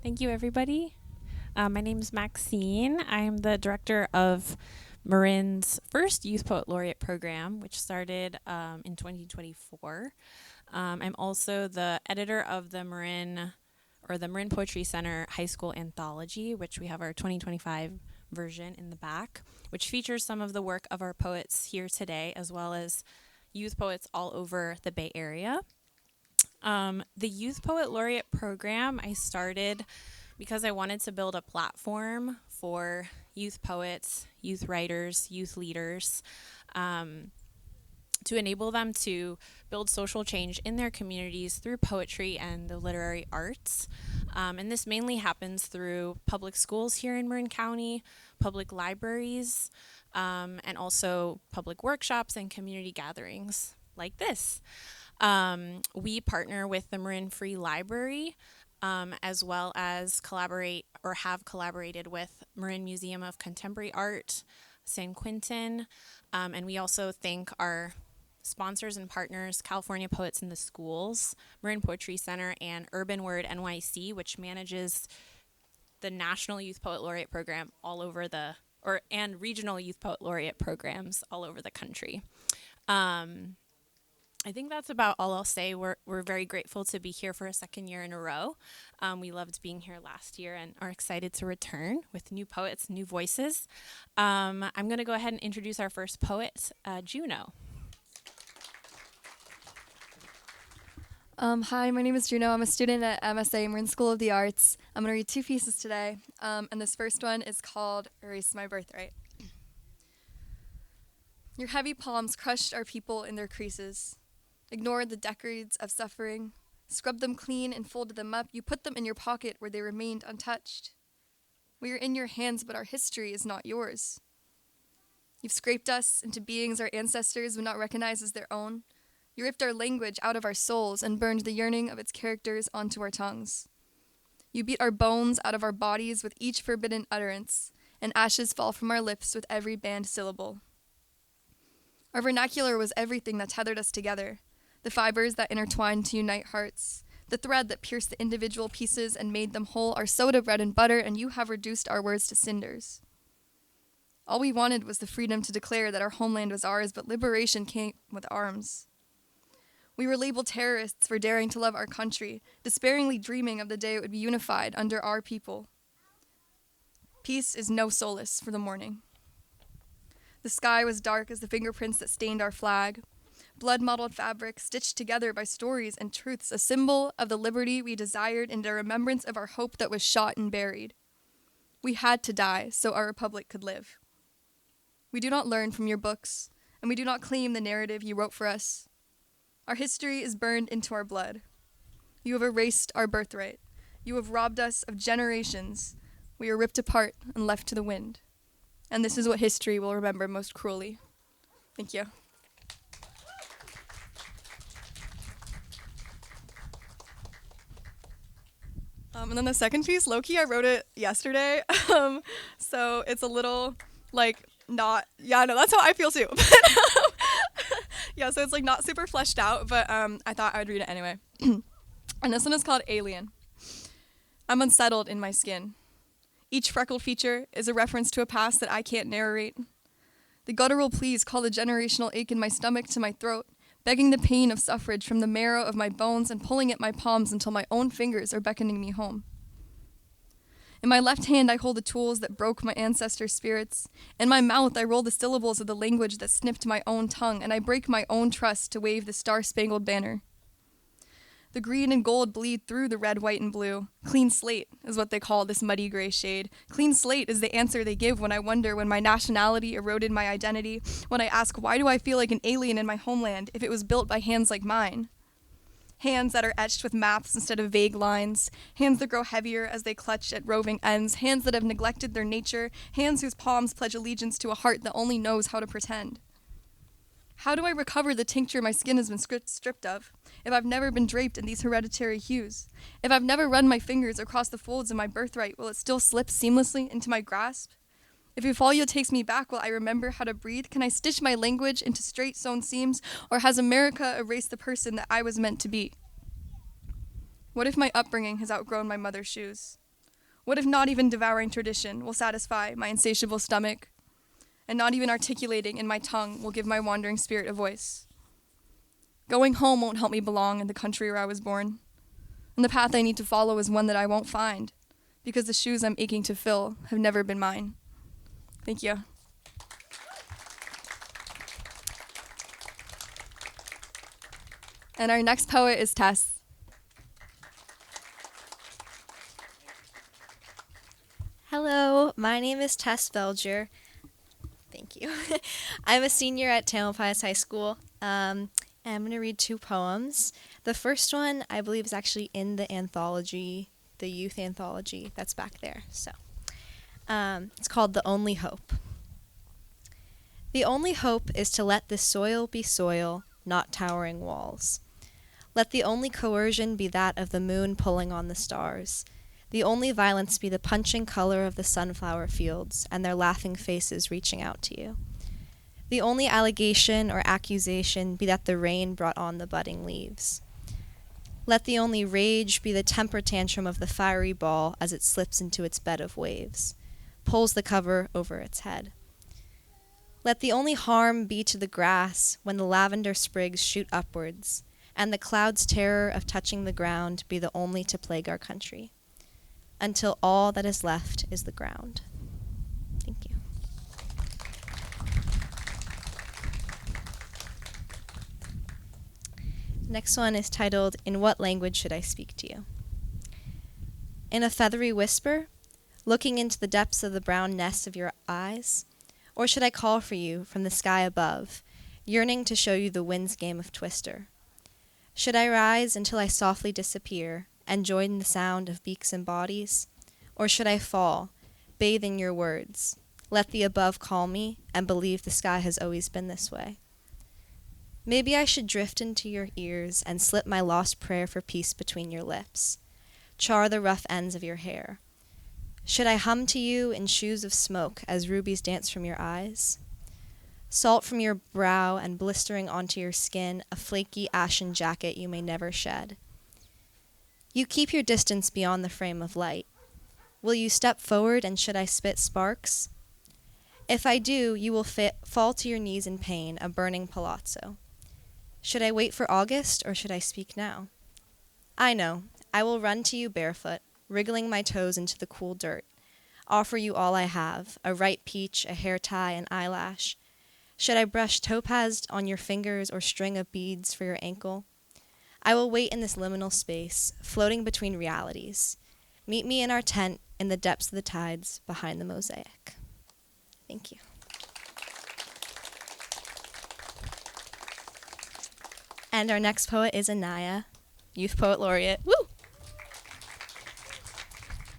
Thank you, everybody. My name is Maxine. I'm the director of Marin's first Youth Poet Laureate program, which started in 2024. I'm also the editor of the Marin Poetry Center High School Anthology, which we have our 2025 version in the back, which features some of the work of our poets here today, as well as youth poets all over the Bay Area. The Youth Poet Laureate program I started because I wanted to build a platform for youth poets, youth writers, youth leaders, to enable them to build social change in their communities through poetry and the literary arts. And this mainly happens through public schools here in Marin County, public libraries, and also public workshops and community gatherings like this. We partner with the Marin Free Library, as well as have collaborated with Marin Museum of Contemporary Art, San Quentin, and we also thank our sponsors and partners, California Poets in the Schools, Marin Poetry Center, and Urban Word NYC, which manages the National Youth Poet Laureate program and regional Youth Poet Laureate programs all over the country. I think that's about all I'll say. We're very grateful to be here for a second year in a row. We loved being here last year and are excited to return with new poets, new voices. I'm going to go ahead and introduce our first poet, Juno. Hi, my name is Juno. I'm a student at MSA Marin School of the Arts. I'm going to read two pieces today, and this first one is called Erase My Birthright. Your heavy palms crushed our people in their creases. Ignored the decades of suffering, scrubbed them clean and folded them up. You put them in your pocket where they remained untouched. We are in your hands, but our history is not yours. You've scraped us into beings our ancestors would not recognize as their own. You ripped our language out of our souls and burned the yearning of its characters onto our tongues. You beat our bones out of our bodies with each forbidden utterance, and ashes fall from our lips with every banned syllable. Our vernacular was everything that tethered us together, the fibers that intertwined to unite hearts, the thread that pierced the individual pieces and made them whole, our soda, bread, and butter, and you have reduced our words to cinders. All we wanted was the freedom to declare that our homeland was ours, but liberation came with arms. We were labeled terrorists for daring to love our country, despairingly dreaming of the day it would be unified under our people. Peace is no solace for the morning. The sky was dark as the fingerprints that stained our flag. Blood-mottled fabric stitched together by stories and truths, a symbol of the liberty we desired and a remembrance of our hope that was shot and buried. We had to die so our republic could live. We do not learn from your books, and we do not claim the narrative you wrote for us. Our history is burned into our blood. You have erased our birthright. You have robbed us of generations. We are ripped apart and left to the wind. And this is what history will remember most cruelly. Thank you. And then the second piece, low-key, I wrote it yesterday. So it's a little, that's how I feel too. So it's not super fleshed out, but I thought I would read it anyway. And this one is called Alien. I'm unsettled in my skin. Each freckled feature is a reference to a past that I can't narrate. The guttural pleas call the generational ache in my stomach to my throat, begging the pain of suffrage from the marrow of my bones and pulling at my palms until my own fingers are beckoning me home. In my left hand, I hold the tools that broke my ancestors' spirits. In my mouth, I roll the syllables of the language that snipped my own tongue, and I break my own trust to wave the star-spangled banner. The green and gold bleed through the red, white, and blue. Clean slate is what they call this muddy gray shade. Clean slate is the answer they give when I wonder when my nationality eroded my identity, when I ask why do I feel like an alien in my homeland if it was built by hands like mine? Hands that are etched with maps instead of vague lines, hands that grow heavier as they clutch at roving ends, hands that have neglected their nature, hands whose palms pledge allegiance to a heart that only knows how to pretend. How do I recover the tincture my skin has been stripped of, if I've never been draped in these hereditary hues? If I've never run my fingers across the folds of my birthright, will it still slip seamlessly into my grasp? If Eufalia takes me back, will I remember how to breathe? Can I stitch my language into straight sewn seams, or has America erased the person that I was meant to be? What if my upbringing has outgrown my mother's shoes? What if not even devouring tradition will satisfy my insatiable stomach, and not even articulating in my tongue will give my wandering spirit a voice? Going home won't help me belong in the country where I was born, and the path I need to follow is one that I won't find, because the shoes I'm aching to fill have never been mine. Thank you. And our next poet is Tess. Hello, my name is Tess Belger. Thank you. I'm a senior at Tamalpais High School. And I'm going to read two poems. The first one, I believe, is actually in the anthology, the youth anthology that's back there. So it's called The Only Hope. The only hope is to let this soil be soil, not towering walls. Let the only coercion be that of the moon pulling on the stars. The only violence be the punching color of the sunflower fields and their laughing faces reaching out to you. The only allegation or accusation be that the rain brought on the budding leaves. Let the only rage be the temper tantrum of the fiery ball as it slips into its bed of waves, pulls the cover over its head. Let the only harm be to the grass when the lavender sprigs shoot upwards, and the cloud's terror of touching the ground be the only to plague our country, until all that is left is the ground. Thank you. Next one is titled, In What Language Should I Speak to You? In a feathery whisper, looking into the depths of the brown nest of your eyes, or should I call for you from the sky above, yearning to show you the wind's game of twister? Should I rise until I softly disappear and join the sound of beaks and bodies? Or should I fall, bathe in your words, let the above call me, and believe the sky has always been this way? Maybe I should drift into your ears and slip my lost prayer for peace between your lips, char the rough ends of your hair. Should I hum to you in shoes of smoke as rubies dance from your eyes? Salt from your brow and blistering onto your skin, a flaky ashen jacket you may never shed. You keep your distance beyond the frame of light. Will you step forward and should I spit sparks? If I do, you will fall to your knees in pain, a burning palazzo. Should I wait for August or should I speak now? I know. I will run to you barefoot, wriggling my toes into the cool dirt. Offer you all I have, a ripe peach, a hair tie, an eyelash. Should I brush topaz on your fingers or string of beads for your ankle? I will wait in this liminal space, floating between realities. Meet me in our tent in the depths of the tides behind the mosaic. Thank you. And our next poet is Anaya, Youth Poet Laureate. Woo!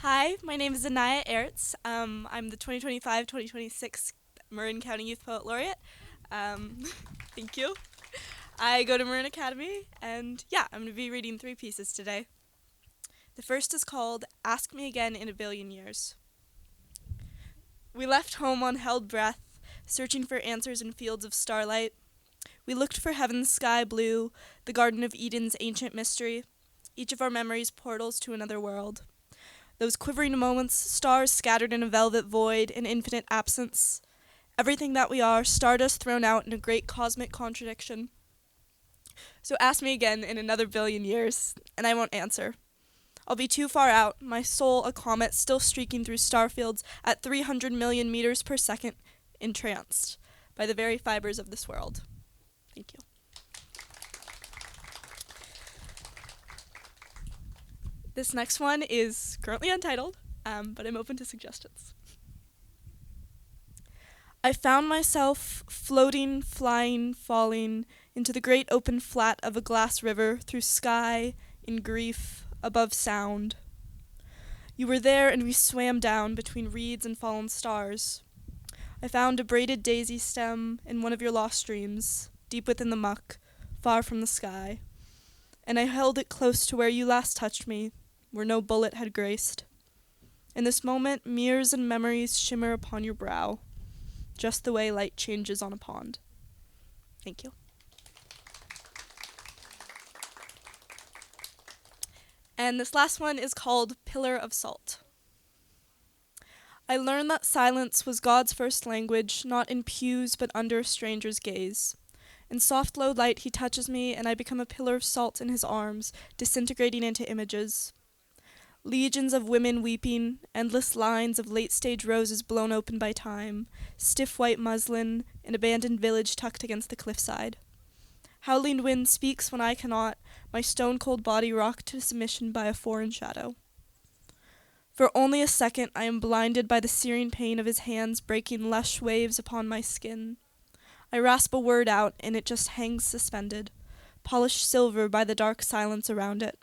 Hi, my name is Anaya Ertz. I'm the 2025-2026 Marin County Youth Poet Laureate. Thank you. I go to Marin Academy, and I'm going to be reading 3 pieces today. The first is called Ask Me Again in a Billion Years. We left home on held breath, searching for answers in fields of starlight. We looked for heaven's sky blue, the Garden of Eden's ancient mystery, each of our memories portals to another world. Those quivering moments, stars scattered in a velvet void, an infinite absence. Everything that we are, stardust thrown out in a great cosmic contradiction. So ask me again in another billion years, and I won't answer. I'll be too far out, my soul a comet still streaking through starfields at 300 million meters per second, entranced by the very fibers of this world. Thank you. This next one is currently untitled, but I'm open to suggestions. I found myself floating, flying, falling into the great open flat of a glass river through sky, in grief, above sound. You were there and we swam down between reeds and fallen stars. I found a braided daisy stem in one of your lost dreams, deep within the muck, far from the sky. And I held it close to where you last touched me, where no bullet had graced. In this moment, mirrors and memories shimmer upon your brow, just the way light changes on a pond. Thank you. And this last one is called Pillar of Salt. I learned that silence was God's first language, not in pews but under a stranger's gaze. In soft low light he touches me, and I become a pillar of salt in his arms, disintegrating into images. Legions of women weeping, endless lines of late-stage roses blown open by time, stiff white muslin, an abandoned village tucked against the cliffside. Howling wind speaks when I cannot, my stone-cold body rocked to submission by a foreign shadow. For only a second I am blinded by the searing pain of his hands breaking lush waves upon my skin. I rasp a word out, and it just hangs suspended, polished silver by the dark silence around it.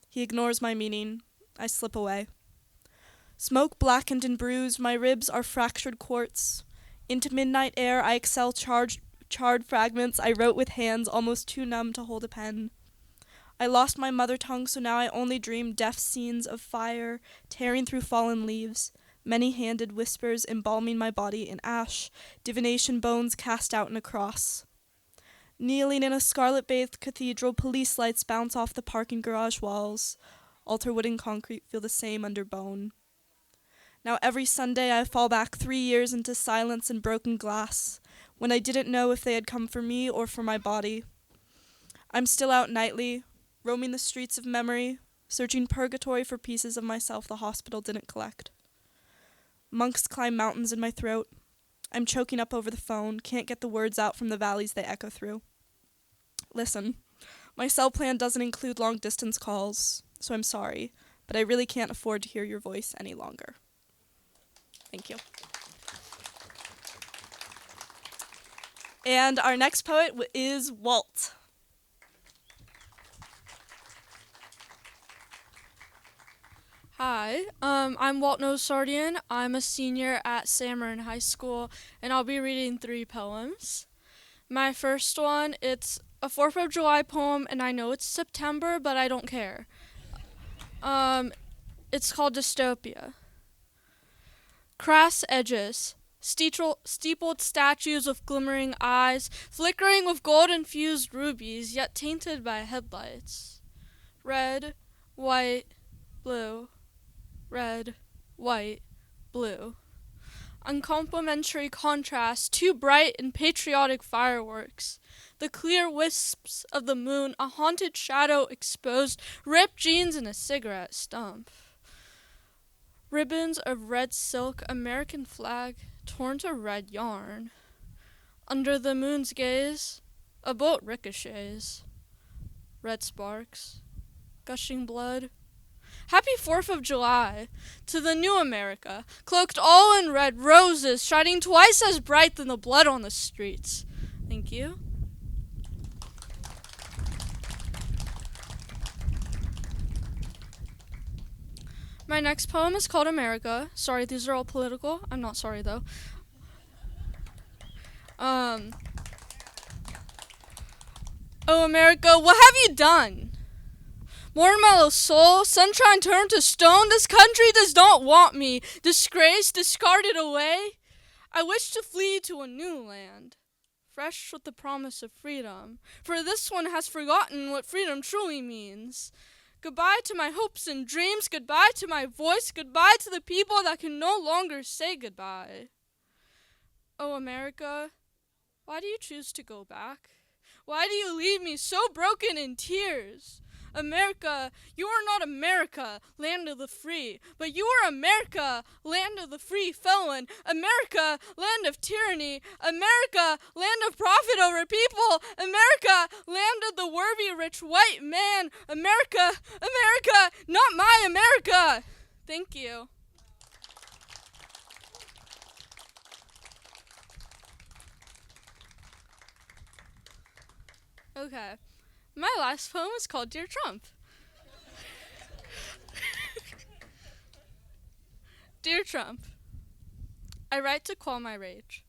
He ignores my meaning. I slip away. Smoke blackened and bruised, my ribs are fractured quartz. Into midnight air I exhale charred fragments I wrote with hands almost too numb to hold a pen. I lost my mother tongue, so now I only dream deaf scenes of fire tearing through fallen leaves, many-handed whispers embalming my body in ash, divination bones cast out in a cross. Kneeling in a scarlet-bathed cathedral, police lights bounce off the parking garage walls. Altar wood and concrete feel the same under bone. Now every Sunday I fall back 3 years into silence and broken glass, when I didn't know if they had come for me or for my body. I'm still out nightly, roaming the streets of memory, searching purgatory for pieces of myself the hospital didn't collect. Monks climb mountains in my throat. I'm choking up over the phone, can't get the words out from the valleys they echo through. Listen, my cell plan doesn't include long-distance calls, so I'm sorry, but I really can't afford to hear your voice any longer. Thank you. And our next poet is Walt. Hi, I'm Walt Novosardian. I'm a senior at Marin High School, and I'll be reading 3 poems. My first one, it's a 4th of July poem, and I know it's September, but I don't care. It's called Dystopia. Crass edges, steepled statues with glimmering eyes, flickering with gold-infused rubies, yet tainted by headlights. Red, white, blue. Red, white, blue. Uncomplimentary contrast, too bright and patriotic fireworks. The clear wisps of the moon, a haunted shadow exposed, ripped jeans and a cigarette stump. Ribbons of red silk, American flag, torn to red yarn. Under the moon's gaze, a boat ricochets. Red sparks, gushing blood. Happy 4th of July to the new America, cloaked all in red roses, shining twice as bright than the blood on the streets. Thank you. My next poem is called America. Sorry, these are all political. I'm not sorry, though. Oh, America, what have you done? Morn-mellow soul, sunshine turned to stone, this country does not want me, disgraced, discarded away. I wish to flee to a new land, fresh with the promise of freedom, for this one has forgotten what freedom truly means. Goodbye to my hopes and dreams, goodbye to my voice, goodbye to the people that can no longer say goodbye. Oh, America, why do you choose to go back? Why do you leave me so broken in tears? America, you are not America, land of the free, but you are America, land of the free felon, America, land of tyranny, America, land of profit over people, America, land of the worthy rich white man, America, America, not my America. Thank you. Okay. My last poem is called Dear Trump. Dear Trump, I write to quell my rage.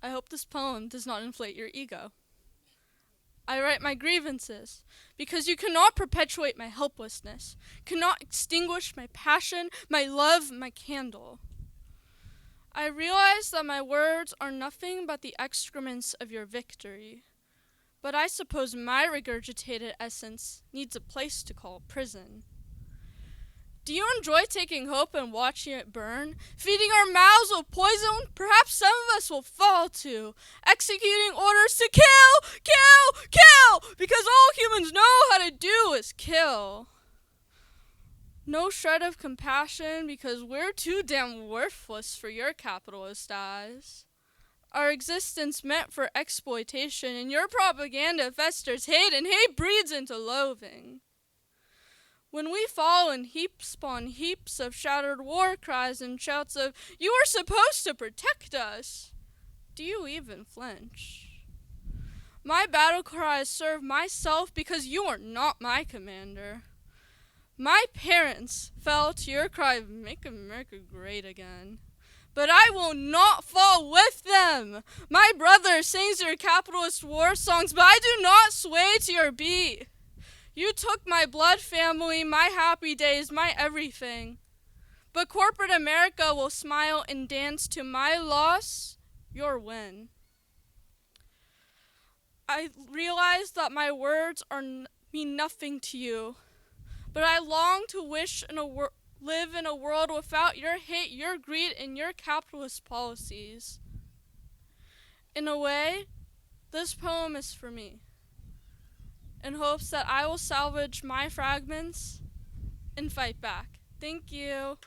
I hope this poem does not inflate your ego. I write my grievances because you cannot perpetuate my helplessness, cannot extinguish my passion, my love, my candle. I realize that my words are nothing but the excrements of your victory. But I suppose my regurgitated essence needs a place to call prison. Do you enjoy taking hope and watching it burn? Feeding our mouths with poison? Perhaps some of us will fall to executing orders to kill, kill, kill, because all humans know how to do is kill. No shred of compassion because we're too damn worthless for your capitalist eyes. Our existence meant for exploitation, and your propaganda festers hate, and hate breeds into loathing. When we fall in heaps upon heaps of shattered war cries and shouts of, "You are supposed to protect us," do you even flinch? My battle cries serve myself because you are not my commander. My parents fell to your cry of "Make America Great Again." But I will not fall with them. My brother sings your capitalist war songs, but I do not sway to your beat. You took my blood family, my happy days, my everything. But corporate America will smile and dance to my loss, your win. I realize that my words mean nothing to you, but I long to live in a world without your hate, your greed, and your capitalist policies. In a way, this poem is for me, in hopes that I will salvage my fragments and fight back. Thank you.